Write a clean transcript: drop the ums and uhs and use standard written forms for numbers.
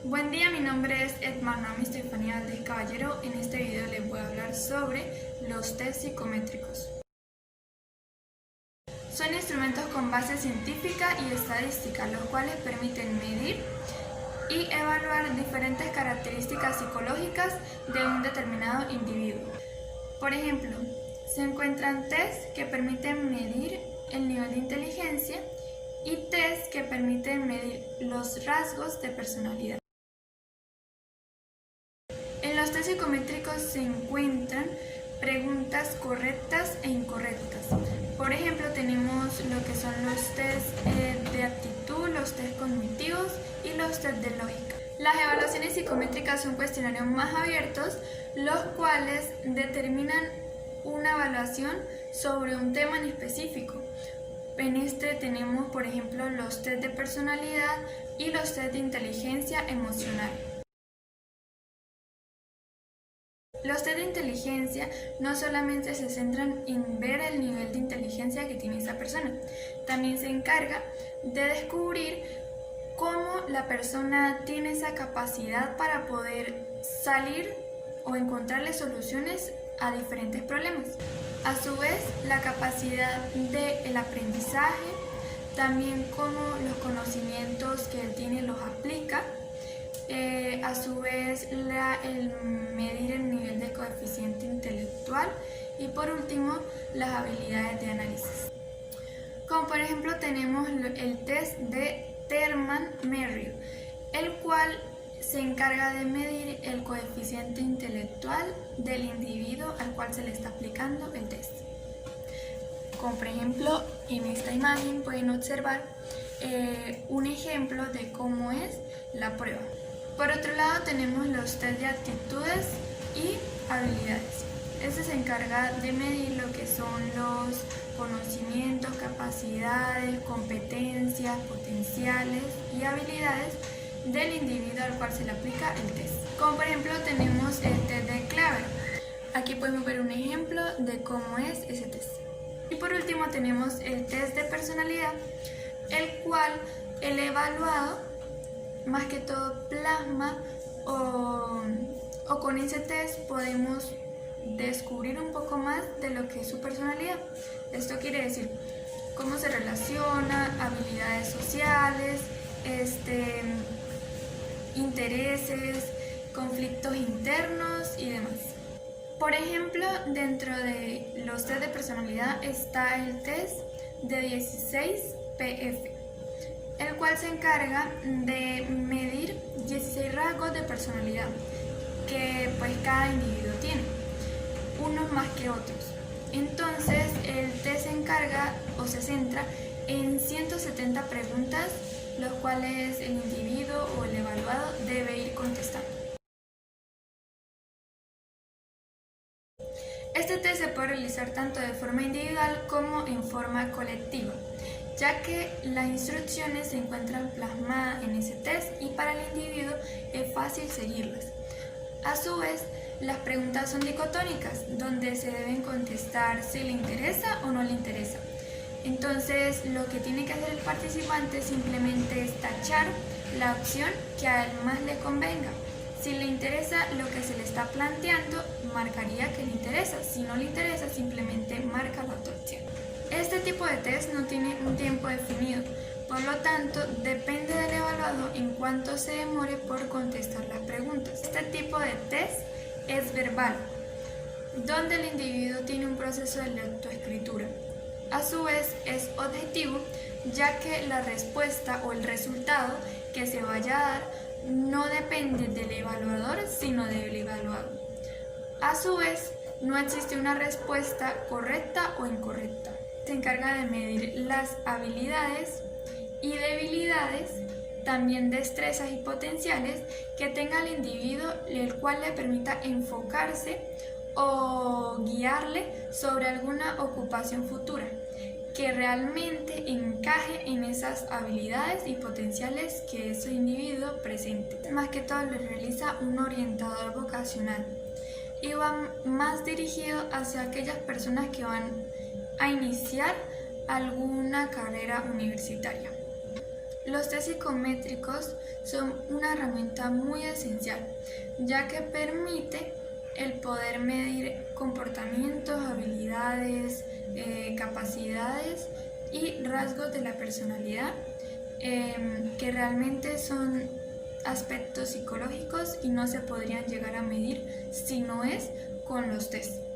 Buen día, mi nombre es Edmarnomi Estefanía Valdez Caballero. En este video les voy a hablar sobre los test psicométricos. Son instrumentos con base científica y estadística, los cuales permiten medir y evaluar diferentes características psicológicas de un determinado individuo. Por ejemplo, se encuentran test que permiten medir el nivel de inteligencia y test que permiten medir los rasgos de personalidad. En los test psicométricos se encuentran preguntas correctas e incorrectas. Por ejemplo, tenemos lo que son los test de aptitud, los test cognitivos y los test de lógica. Las evaluaciones psicométricas son cuestionarios más abiertos, los cuales determinan una evaluación sobre un tema en específico. En este tenemos, por ejemplo, los test de personalidad y los test de inteligencia emocional. Los test de inteligencia no solamente se centran en ver el nivel de inteligencia que tiene esa persona, también se encarga de descubrir cómo la persona tiene esa capacidad para poder salir o encontrarle soluciones a diferentes problemas. A su vez, la capacidad del aprendizaje, también cómo los conocimientos que él tiene los aplica. A su vez, el medir el nivel de coeficiente intelectual y por último, las habilidades de análisis. Como por ejemplo tenemos el test de Terman-Merrill, el cual se encarga de medir el coeficiente intelectual del individuo al cual se le está aplicando el test. Como por ejemplo, en esta imagen pueden observar un ejemplo de cómo es la prueba. Por otro lado tenemos los test de aptitudes y habilidades. Este se encarga de medir lo que son los conocimientos, capacidades, competencias, potenciales y habilidades del individuo al cual se le aplica el test. Como por ejemplo tenemos el test de Klaver. Aquí podemos ver un ejemplo de cómo es ese test. Y por último tenemos el test de personalidad, el cual el evaluado más que todo plasma o con ese test podemos descubrir un poco más de lo que es su personalidad. Esto quiere decir cómo se relaciona, habilidades sociales, intereses, conflictos internos y demás. Por ejemplo, dentro de los test de personalidad está el test de 16 PF, el cual se encarga de medir 16 rasgos de personalidad que pues cada individuo tiene, unos más que otros. Entonces el test se encarga o se centra en 170 preguntas, los cuales el individuo o el evaluado debe ir contestando. Este test se puede realizar tanto de forma individual como en forma colectiva, ya que las instrucciones se encuentran plasmadas en ese test y para el individuo es fácil seguirlas. A su vez, las preguntas son dicotómicas, donde se deben contestar si le interesa o no le interesa. Entonces, lo que tiene que hacer el participante simplemente es tachar la opción que a él más le convenga. Si le interesa lo que se le está planteando, marcaría que le interesa. Si no le interesa, simplemente marca la otra opción. Este tipo de test no tiene un tiempo definido, por lo tanto, depende del evaluado en cuánto se demore por contestar las preguntas. Este tipo de test es verbal, donde el individuo tiene un proceso de lectoescritura. A su vez, es objetivo, ya que la respuesta o el resultado que se vaya a dar no depende del evaluador, sino del evaluado. A su vez, no existe una respuesta correcta o incorrecta. Se encarga de medir las habilidades y debilidades, también destrezas y potenciales que tenga el individuo, el cual le permita enfocarse o guiarle sobre alguna ocupación futura que realmente encaje en esas habilidades y potenciales que ese individuo presente. Más que todo le realiza un orientador vocacional y va más dirigido hacia aquellas personas que van a iniciar alguna carrera universitaria. Los test psicométricos son una herramienta muy esencial, ya que permite el poder medir comportamientos, habilidades, capacidades y rasgos de la personalidad, que realmente son aspectos psicológicos y no se podrían llegar a medir si no es con los test.